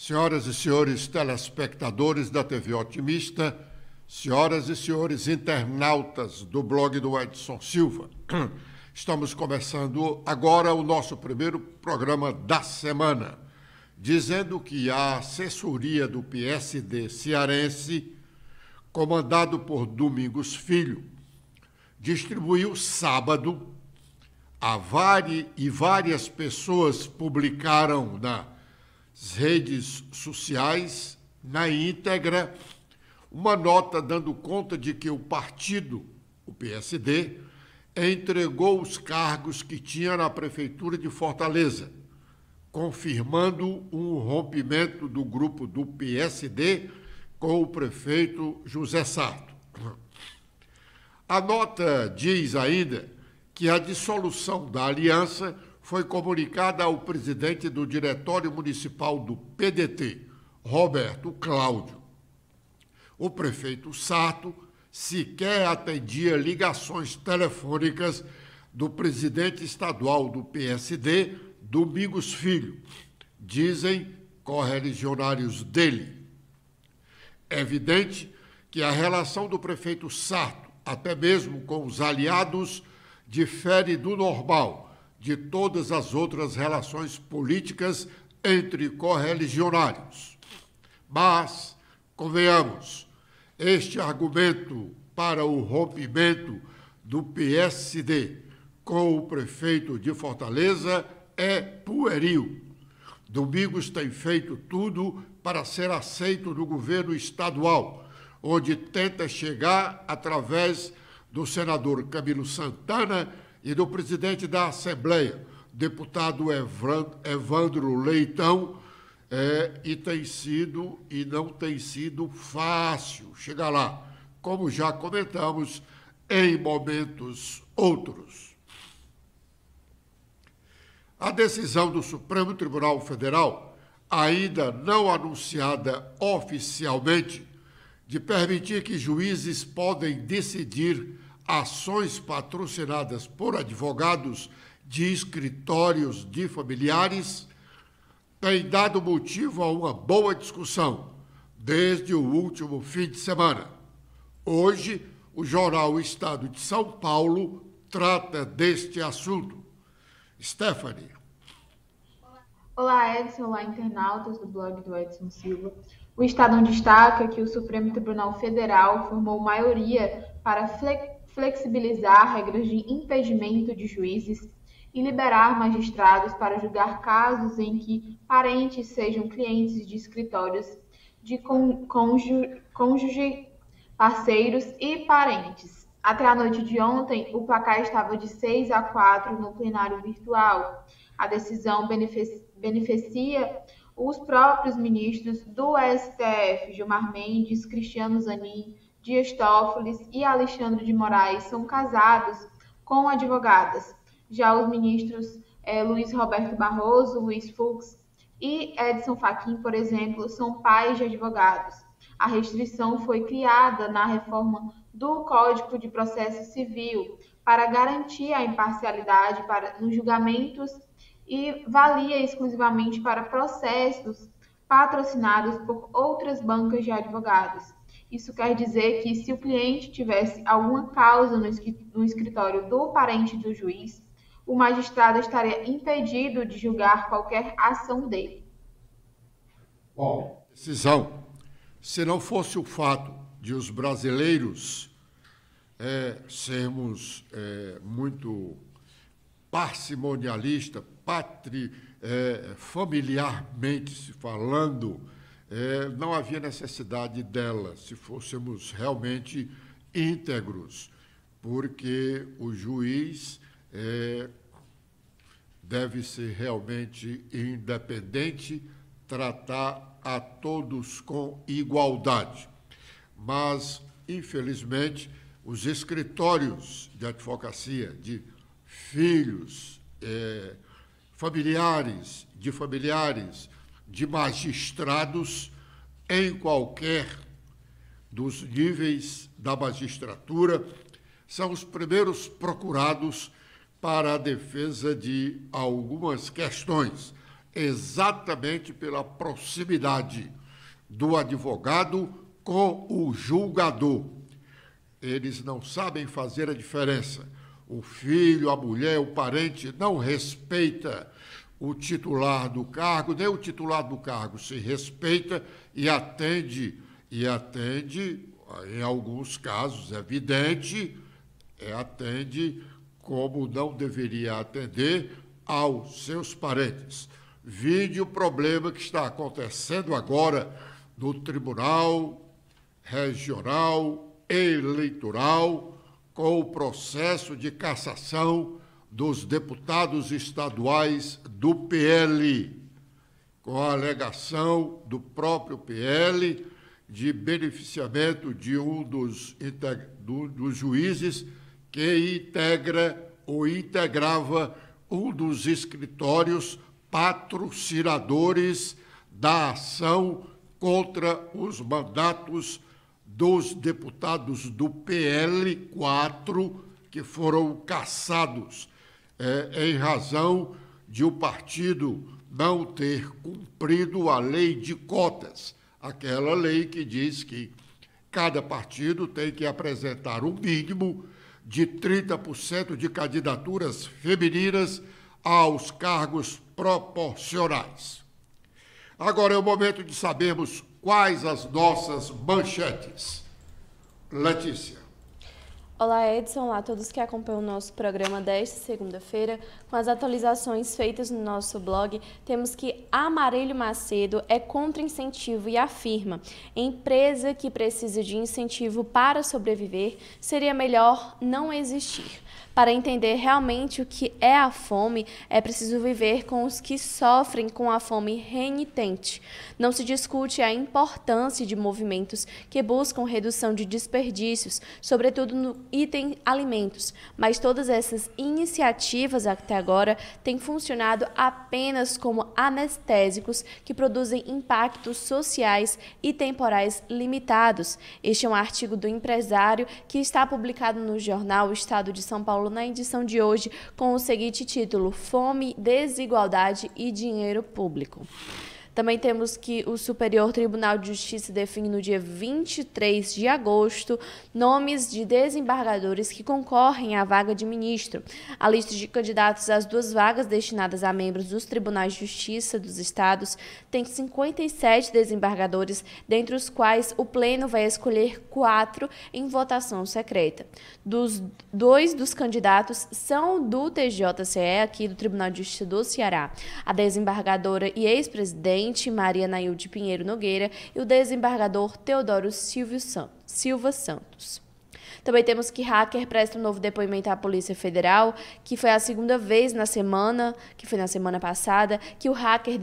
Senhoras e senhores telespectadores da TV Otimista, senhoras e senhores internautas do blog do Edson Silva, estamos começando agora o nosso primeiro programa da semana, dizendo que a assessoria do PSD cearense, comandado por Domingos Filho, distribuiu sábado e várias pessoas publicaram nas redes sociais, na íntegra, uma nota dando conta de que o partido, o PSD, entregou os cargos que tinha na Prefeitura de Fortaleza, confirmando um rompimento do grupo do PSD com o prefeito José Sarto. A nota diz ainda que a dissolução da aliança foi comunicada ao presidente do Diretório Municipal do PDT, Roberto Cláudio. O prefeito Sarto sequer atendia ligações telefônicas do presidente estadual do PSD, Domingos Filho, dizem correligionários dele. É evidente que a relação do prefeito Sarto, até mesmo com os aliados, difere do normal de todas as outras relações políticas entre correligionários. Mas, convenhamos, este argumento para o rompimento do PSD com o prefeito de Fortaleza é pueril. Domingos tem feito tudo para ser aceito no governo estadual, onde tenta chegar através do senador Camilo Santana e do presidente da Assembleia, deputado Evandro Leitão, e não tem sido fácil chegar lá, como já comentamos em momentos outros. A decisão do Supremo Tribunal Federal, ainda não anunciada oficialmente, de permitir que juízes podem decidir ações patrocinadas por advogados de escritórios de familiares, tem dado motivo a uma boa discussão desde o último fim de semana. Hoje, o jornal Estado de São Paulo trata deste assunto. Stephanie. Olá, Edson. Olá, internautas do blog do Edson Silva. O Estadão destaca que o Supremo Tribunal Federal formou maioria para flexibilizar regras de impedimento de juízes e liberar magistrados para julgar casos em que parentes sejam clientes de escritórios de cônjuge, parceiros e parentes. Até a noite de ontem, o placar estava de 6-4 no plenário virtual. A decisão beneficia os próprios ministros do STF, Gilmar Mendes, Cristiano Zanin, Dias Toffoli e Alexandre de Moraes são casados com advogadas. Já os ministros Luiz Roberto Barroso, Luiz Fux e Edson Fachin, por exemplo, são pais de advogados. A restrição foi criada na reforma do Código de Processo Civil para garantir a imparcialidade nos julgamentos e valia exclusivamente para processos patrocinados por outras bancas de advogados. Isso quer dizer que se o cliente tivesse alguma causa no escritório do parente do juiz, o magistrado estaria impedido de julgar qualquer ação dele. Bom, decisão. Se não fosse o fato de os brasileiros sermos muito parcimonialistas, familiarmente se falando, não havia necessidade dela, se fôssemos realmente íntegros, porque o juiz deve ser realmente independente, tratar a todos com igualdade. Mas, infelizmente, os escritórios de advocacia de filhos, familiares, de magistrados, em qualquer dos níveis da magistratura, são os primeiros procurados para a defesa de algumas questões, exatamente pela proximidade do advogado com o julgador. Eles não sabem fazer a diferença. O filho, a mulher, o parente não respeita o titular do cargo, nem o titular do cargo se respeita e atende, em alguns casos, é evidente, atende como não deveria atender aos seus parentes. Vide o problema que está acontecendo agora no Tribunal Regional Eleitoral com o processo de cassação dos deputados estaduais do PL, com a alegação do próprio PL de beneficiamento de um dos juízes que integra ou integrava um dos escritórios patrocinadores da ação contra os mandatos dos deputados do PL4 que foram cassados em razão de o partido não ter cumprido a lei de cotas, aquela lei que diz que cada partido tem que apresentar um mínimo de 30% de candidaturas femininas aos cargos proporcionais. Agora é o momento de sabermos quais as nossas manchetes. Letícia. Olá, Edson. Olá a todos que acompanham o nosso programa desta segunda-feira. Com as atualizações feitas no nosso blog, temos que Amarílio Macedo é contra incentivo e afirma: empresa que precisa de incentivo para sobreviver, seria melhor não existir. Para entender realmente o que é a fome, é preciso viver com os que sofrem com a fome renitente. Não se discute a importância de movimentos que buscam redução de desperdícios, sobretudo no item alimentos, mas todas essas iniciativas até agora têm funcionado apenas como anestésicos que produzem impactos sociais e temporais limitados. Este é um artigo do Empresário que está publicado no jornal Estado de São Paulo na edição de hoje, com o seguinte título: Fome, Desigualdade e Dinheiro Público. Também temos que o Superior Tribunal de Justiça define no dia 23 de agosto nomes de desembargadores que concorrem à vaga de ministro. A lista de candidatos às duas vagas destinadas a membros dos Tribunais de Justiça dos Estados tem 57 desembargadores, dentre os quais o Pleno vai escolher 4 em votação secreta. Dois dos candidatos são do TJCE, aqui do Tribunal de Justiça do Ceará, a desembargadora e ex-presidente Maria Nailde Pinheiro Nogueira e o desembargador Teodoro Silva Santos. Também temos que hacker presta um novo depoimento à Polícia Federal, que foi a segunda vez na semana passada, que o hacker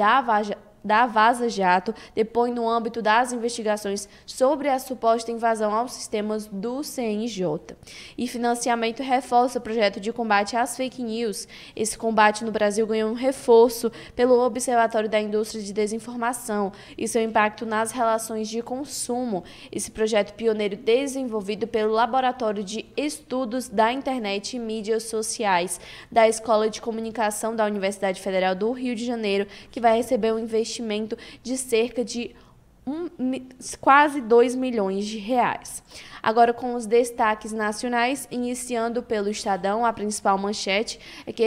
da Vaza Jato depõe no âmbito das investigações sobre a suposta invasão aos sistemas do CNJ. E financiamento reforça o projeto de combate às fake news. Esse combate no Brasil ganhou um reforço pelo Observatório da Indústria de Desinformação e seu impacto nas relações de consumo. Esse projeto pioneiro desenvolvido pelo Laboratório de Estudos da Internet e Mídias Sociais da Escola de Comunicação da Universidade Federal do Rio de Janeiro, que vai receber um investimento de cerca de quase 2 milhões de reais. Agora, com os destaques nacionais, iniciando pelo Estadão, a principal manchete é que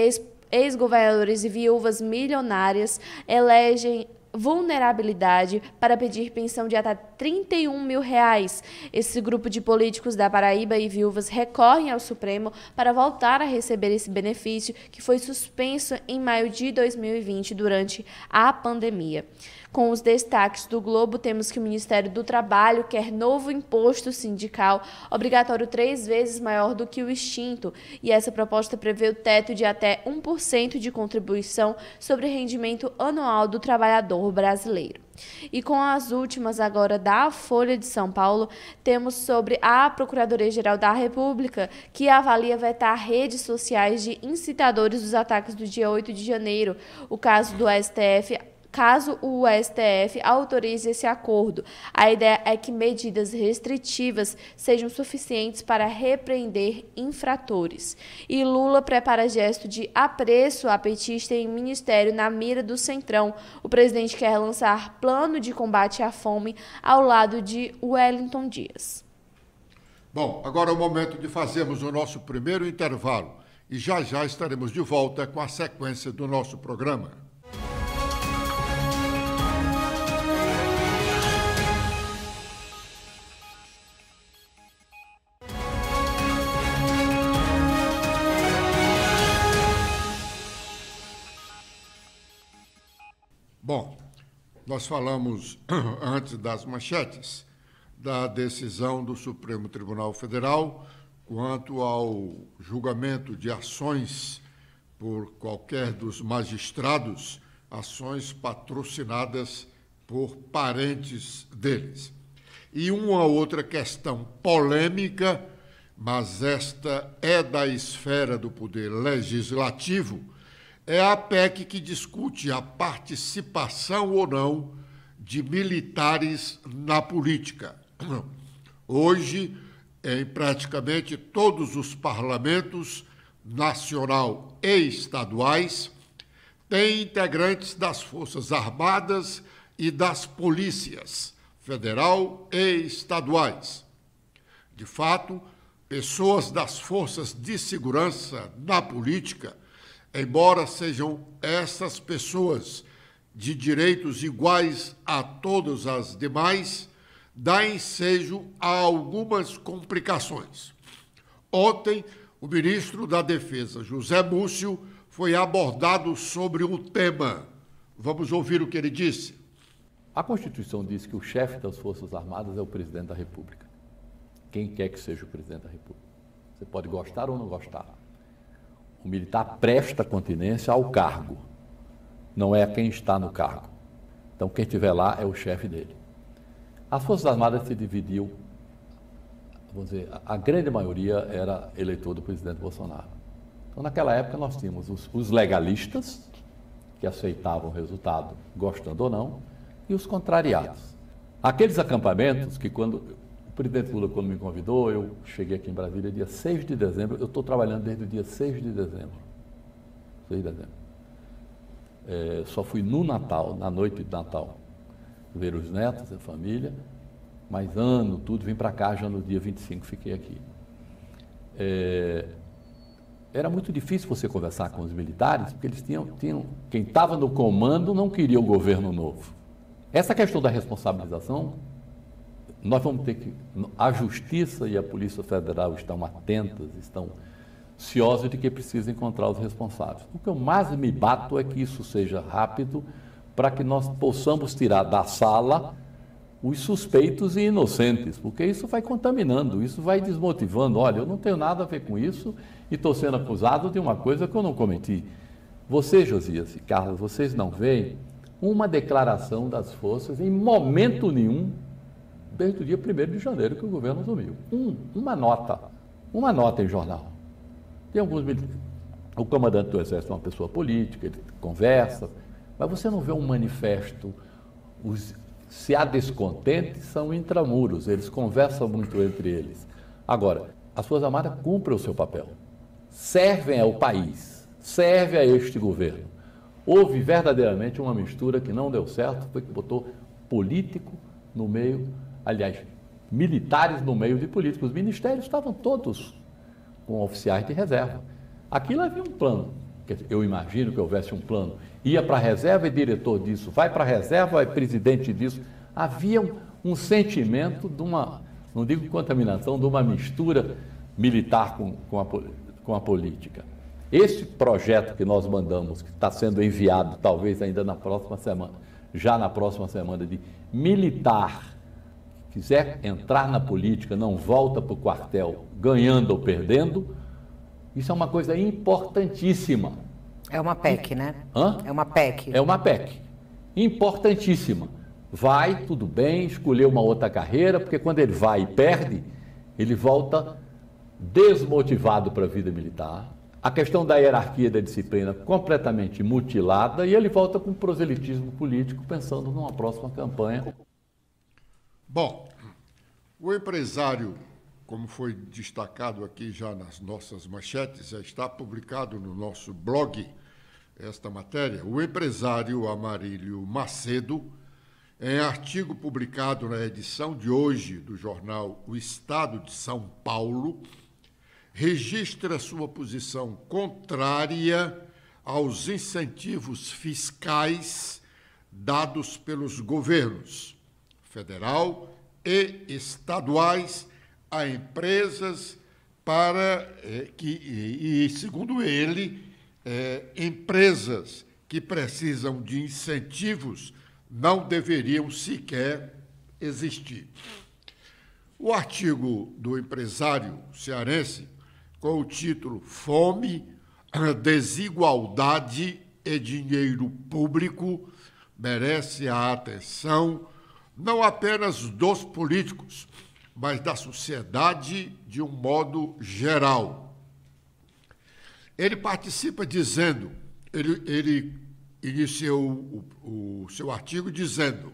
ex-governadores e viúvas milionárias elegem vulnerabilidade para pedir pensão de até 31 mil reais. Esse grupo de políticos da Paraíba e viúvas recorrem ao Supremo para voltar a receber esse benefício que foi suspenso em maio de 2020 durante a pandemia. Com os destaques do Globo, temos que o Ministério do Trabalho quer novo imposto sindical, obrigatório 3 vezes maior do que o extinto, e essa proposta prevê o teto de até 1% de contribuição sobre o rendimento anual do trabalhador brasileiro. E com as últimas agora da Folha de São Paulo, temos sobre a Procuradoria-Geral da República, que avalia vetar redes sociais de incitadores dos ataques do dia 8 de janeiro. O caso do STF caso o STF autorize esse acordo. A ideia é que medidas restritivas sejam suficientes para repreender infratores. E Lula prepara gesto de apreço a petista em ministério na mira do Centrão. O presidente quer lançar plano de combate à fome ao lado de Wellington Dias. Bom, agora é o momento de fazermos o nosso primeiro intervalo e já estaremos de volta com a sequência do nosso programa. Bom, nós falamos antes das manchetes da decisão do Supremo Tribunal Federal quanto ao julgamento de ações por qualquer dos magistrados, ações patrocinadas por parentes deles. E uma outra questão polêmica, mas esta é da esfera do poder legislativo, é a PEC que discute a participação ou não de militares na política. Hoje, em praticamente todos os parlamentos, nacional e estaduais, tem integrantes das Forças Armadas e das polícias, federal e estaduais. De fato, pessoas das forças de segurança na política, embora sejam essas pessoas de direitos iguais a todas as demais, dá ensejo a algumas complicações. Ontem, o ministro da Defesa, José Múcio, foi abordado sobre o tema. Vamos ouvir o que ele disse. A Constituição diz que o chefe das Forças Armadas é o presidente da República. Quem quer que seja o presidente da República. Você pode gostar ou não gostar. O militar presta continência ao cargo, não é quem está no cargo. Então, quem estiver lá é o chefe dele. As Forças Armadas se dividiu, vamos dizer, a grande maioria era eleitor do presidente Bolsonaro. Então, naquela época, nós tínhamos os legalistas, que aceitavam o resultado, gostando ou não, e os contrariados. Aqueles acampamentos que, quando o presidente Lula, quando me convidou, eu cheguei aqui em Brasília dia 6 de dezembro, eu estou trabalhando desde o dia 6 de dezembro. 6 de dezembro. Só fui no Natal, na noite de Natal, ver os netos, a família, mas tudo, vim para cá já no dia 25, fiquei aqui. Era muito difícil você conversar com os militares, porque eles tinham quem estava no comando não queria o governo novo. Essa questão da responsabilização, nós vamos ter que, a Justiça e a Polícia Federal estão atentas, estão ansiosos de que precisa encontrar os responsáveis. O que eu mais me bato é que isso seja rápido, para que nós possamos tirar da sala os suspeitos e inocentes, porque isso vai contaminando, isso vai desmotivando. Olha, eu não tenho nada a ver com isso e estou sendo acusado de uma coisa que eu não cometi. Você, Josias e Carlos, vocês não veem uma declaração das forças em momento nenhum, desde o dia 1º de janeiro que o governo assumiu. Uma nota em jornal. Tem alguns militares. O comandante do Exército é uma pessoa política, ele conversa, mas você não vê um manifesto. Se há descontentes, são intramuros, eles conversam muito entre eles. Agora, as Forças Armadas cumprem o seu papel, servem ao país, servem a este governo. Houve verdadeiramente uma mistura que não deu certo, foi que botou político no meio, aliás, militares no meio de políticos. Os ministérios estavam todos com oficiais de reserva. Aquilo havia um plano. Eu imagino que houvesse um plano. Ia para a reserva e diretor disso, vai para a reserva e presidente disso. Havia um sentimento de uma, não digo contaminação, de uma mistura militar com a política. Esse projeto que nós mandamos, que está sendo enviado, talvez ainda na próxima semana, já na próxima semana, de militar, que quiser entrar na política, não volta para o quartel ganhando ou perdendo, isso é uma coisa importantíssima. É uma PEC, né? Hã? É uma PEC. É uma PEC. Importantíssima. Vai, tudo bem, escolher uma outra carreira, porque quando ele vai e perde, ele volta desmotivado para a vida militar, a questão da hierarquia da disciplina completamente mutilada, e ele volta com proselitismo político, pensando numa próxima campanha. Bom, o empresário, como foi destacado aqui já nas nossas manchetes, já está publicado no nosso blog esta matéria, o empresário Amarílio Macedo, em artigo publicado na edição de hoje do jornal O Estado de São Paulo, registra sua posição contrária aos incentivos fiscais dados pelos governos federal e estaduais a empresas segundo ele, empresas que precisam de incentivos não deveriam sequer existir. O artigo do empresário cearense, com o título Fome, Desigualdade e Dinheiro Público, merece a atenção não apenas dos políticos, mas da sociedade de um modo geral. Ele participa dizendo, ele iniciou o seu artigo dizendo: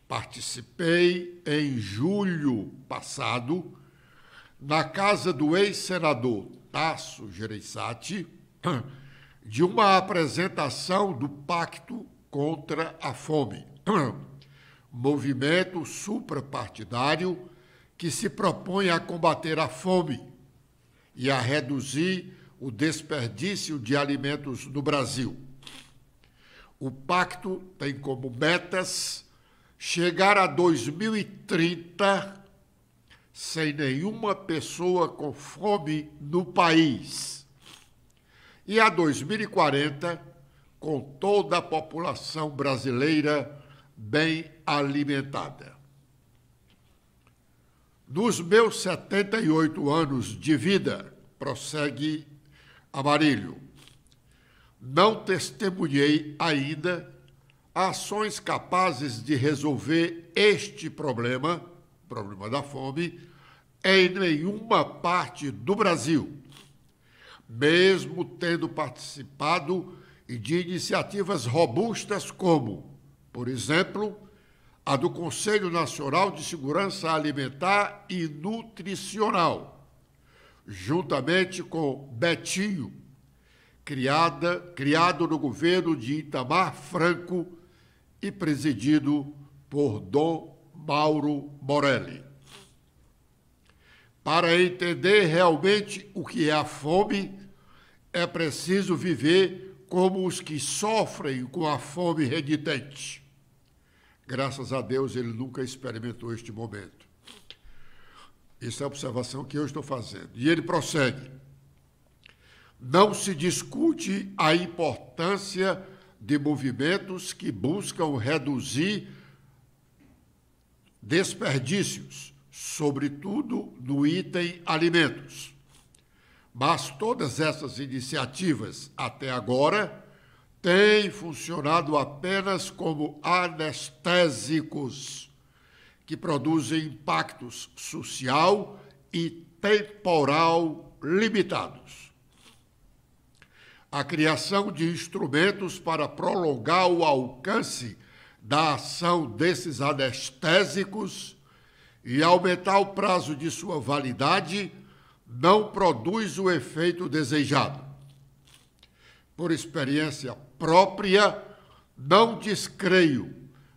participei em julho passado na casa do ex-senador Tasso Gereissati de uma apresentação do Pacto contra a Fome, movimento suprapartidário que se propõe a combater a fome e a reduzir o desperdício de alimentos no Brasil. O pacto tem como metas chegar a 2030 sem nenhuma pessoa com fome no país e a 2040 com toda a população brasileira bem alimentada. Nos meus 78 anos de vida, prossegue Amarílio, não testemunhei ainda ações capazes de resolver este problema da fome, em nenhuma parte do Brasil, mesmo tendo participado de iniciativas robustas como, por exemplo, a do Conselho Nacional de Segurança Alimentar e Nutricional, juntamente com Betinho, criado no governo de Itamar Franco e presidido por Dom Mauro Morelli. Para entender realmente o que é a fome, é preciso viver como os que sofrem com a fome renitente. Graças a Deus, ele nunca experimentou este momento. Essa é a observação que eu estou fazendo. E ele prossegue: não se discute a importância de movimentos que buscam reduzir desperdícios, sobretudo no item alimentos. Mas todas essas iniciativas, até agora, têm funcionado apenas como anestésicos, que produzem impactos social e temporal limitados. A criação de instrumentos para prolongar o alcance da ação desses anestésicos e aumentar o prazo de sua validade não produz o efeito desejado. Por experiência própria, não descreio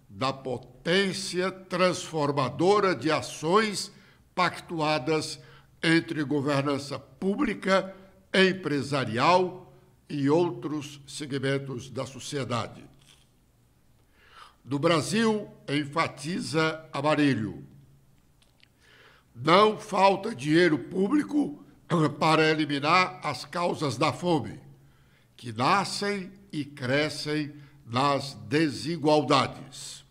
da potência transformadora de ações pactuadas entre governança pública, empresarial e outros segmentos da sociedade. No Brasil, enfatiza Amarílio, não falta dinheiro público para eliminar as causas da fome, que nascem e crescem nas desigualdades.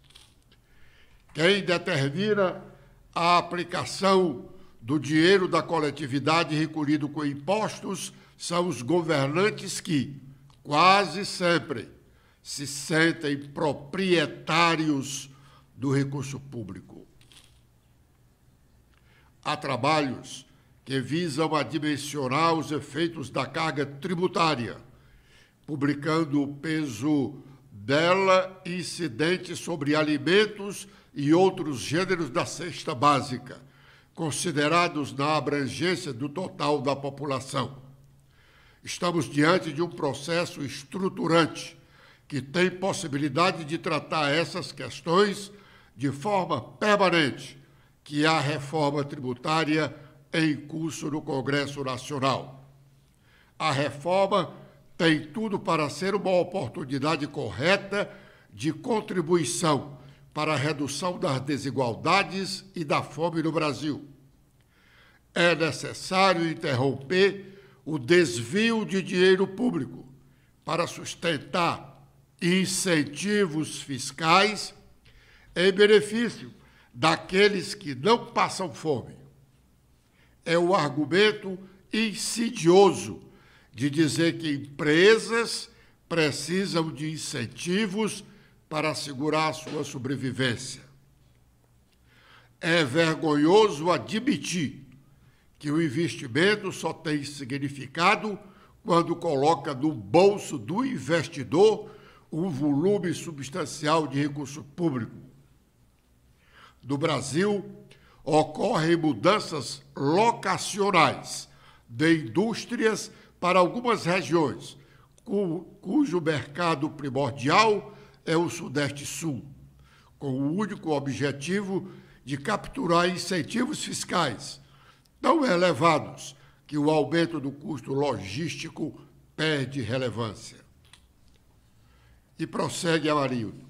Quem determina a aplicação do dinheiro da coletividade recolhido com impostos são os governantes que, quase sempre, se sentem proprietários do recurso público. Há trabalhos que visam adimensionar os efeitos da carga tributária, publicando o peso dela incidente sobre alimentos e outros gêneros da cesta básica, considerados na abrangência do total da população. Estamos diante de um processo estruturante que tem possibilidade de tratar essas questões de forma permanente, que é a reforma tributária em curso no Congresso Nacional. A reforma tem tudo para ser uma oportunidade correta de contribuição para a redução das desigualdades e da fome no Brasil. É necessário interromper o desvio de dinheiro público para sustentar incentivos fiscais em benefício daqueles que não passam fome. É o argumento insidioso de dizer que empresas precisam de incentivos para assegurar sua sobrevivência. É vergonhoso admitir que o investimento só tem significado quando coloca no bolso do investidor um volume substancial de recurso público. No Brasil, ocorrem mudanças locacionais de indústrias para algumas regiões, cujo mercado primordial é o Sudeste-Sul, com o único objetivo de capturar incentivos fiscais tão elevados que o aumento do custo logístico perde relevância. E prossegue Amarildo.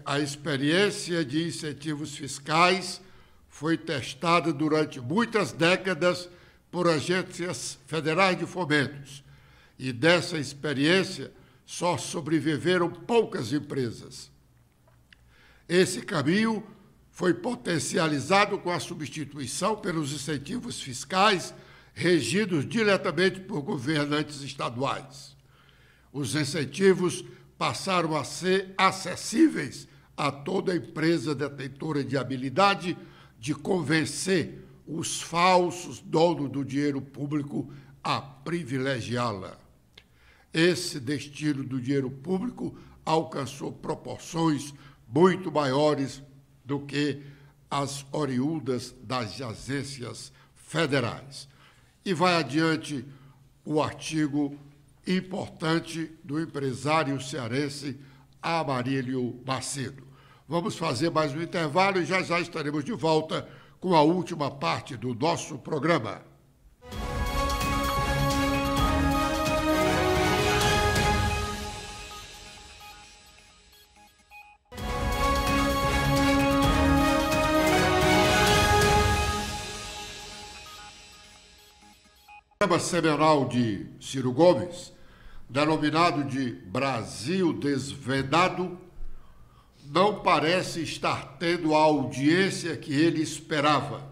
A experiência de incentivos fiscais foi testada durante muitas décadas por agências federais de fomentos, e dessa experiência só sobreviveram poucas empresas. Esse caminho foi potencializado com a substituição pelos incentivos fiscais regidos diretamente por governantes estaduais. Os incentivos passaram a ser acessíveis a toda empresa detentora de habilidade de convencer os falsos donos do dinheiro público a privilegiá-la. Esse destino do dinheiro público alcançou proporções muito maiores do que as oriundas das agências federais. E vai adiante o artigo importante do empresário cearense Amarílio Macedo. Vamos fazer mais um intervalo e já estaremos de volta com a última parte do nosso programa. O programa semanal de Ciro Gomes, denominado de Brasil Desvendado, não parece estar tendo a audiência que ele esperava.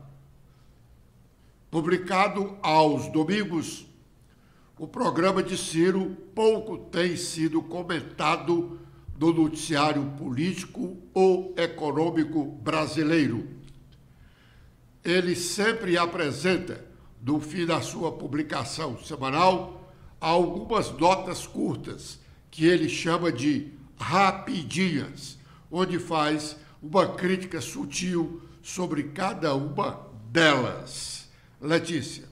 Publicado aos domingos, o programa de Ciro pouco tem sido comentado no noticiário político ou econômico brasileiro. Ele sempre apresenta, no fim da sua publicação semanal, algumas notas curtas, que ele chama de rapidinhas, onde faz uma crítica sutil sobre cada uma delas. Letícia.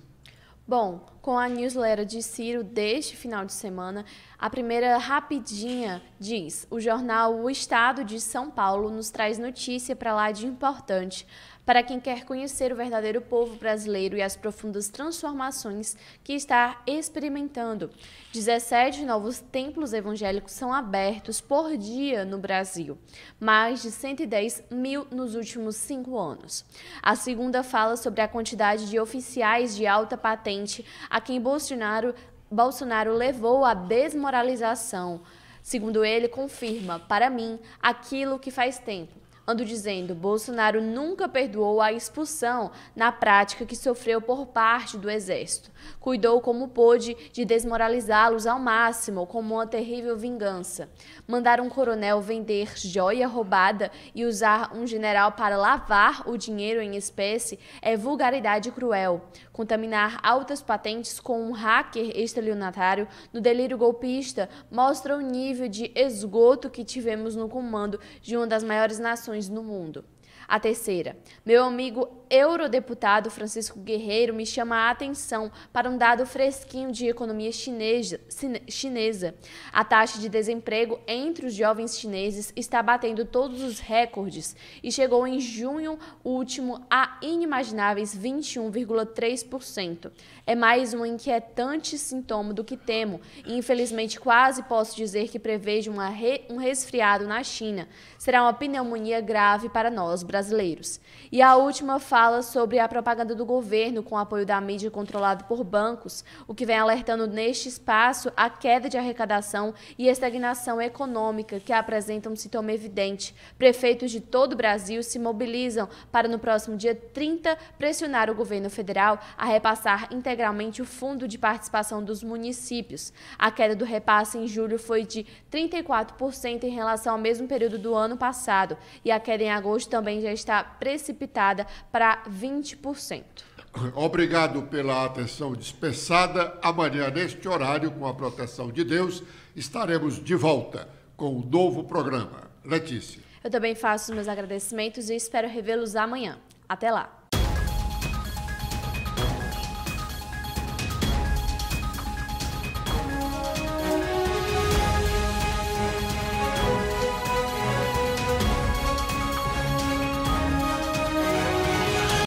Bom, com a newsletter de Ciro deste final de semana, a primeira rapidinha diz: o jornal O Estado de São Paulo nos traz notícia para lá de importante para quem quer conhecer o verdadeiro povo brasileiro e as profundas transformações que está experimentando. 17 novos templos evangélicos são abertos por dia no Brasil, mais de 110 mil nos últimos 5 anos. A segunda fala sobre a quantidade de oficiais de alta patente a quem Bolsonaro levou à desmoralização. Segundo ele, confirma, para mim, aquilo que faz tempo. Ando dizendo, Bolsonaro nunca perdoou a expulsão na prática que sofreu por parte do Exército. Cuidou como pôde de desmoralizá-los ao máximo, como uma terrível vingança. Mandar um coronel vender joia roubada e usar um general para lavar o dinheiro em espécie é vulgaridade cruel. Contaminar altas patentes com um hacker estelionatário no delírio golpista mostra o nível de esgoto que tivemos no comando de uma das maiores nações no mundo. A terceira, meu amigo eurodeputado Francisco Guerreiro me chama a atenção para um dado fresquinho de economia chinesa. A taxa de desemprego entre os jovens chineses está batendo todos os recordes e chegou em junho último a inimagináveis 21,3%. É mais um inquietante sintoma do que temo e infelizmente quase posso dizer que prevejo um resfriado na China. Será uma pneumonia grave para nós brasileiros. E a última fala sobre a propaganda do governo com apoio da mídia controlado por bancos, o que vem alertando neste espaço a queda de arrecadação e estagnação econômica que apresentam um sintoma evidente. Prefeitos de todo o Brasil se mobilizam para no próximo dia 30 pressionar o governo federal a repassar integralmente o fundo de participação dos municípios. A queda do repasse em julho foi de 34% em relação ao mesmo período do ano passado e a queda em agosto também já está precipitada para 20%. Obrigado pela atenção dispensada. Amanhã, neste horário, com a proteção de Deus, estaremos de volta com um novo programa. Letícia. Eu também faço os meus agradecimentos e espero revê-los amanhã. Até lá.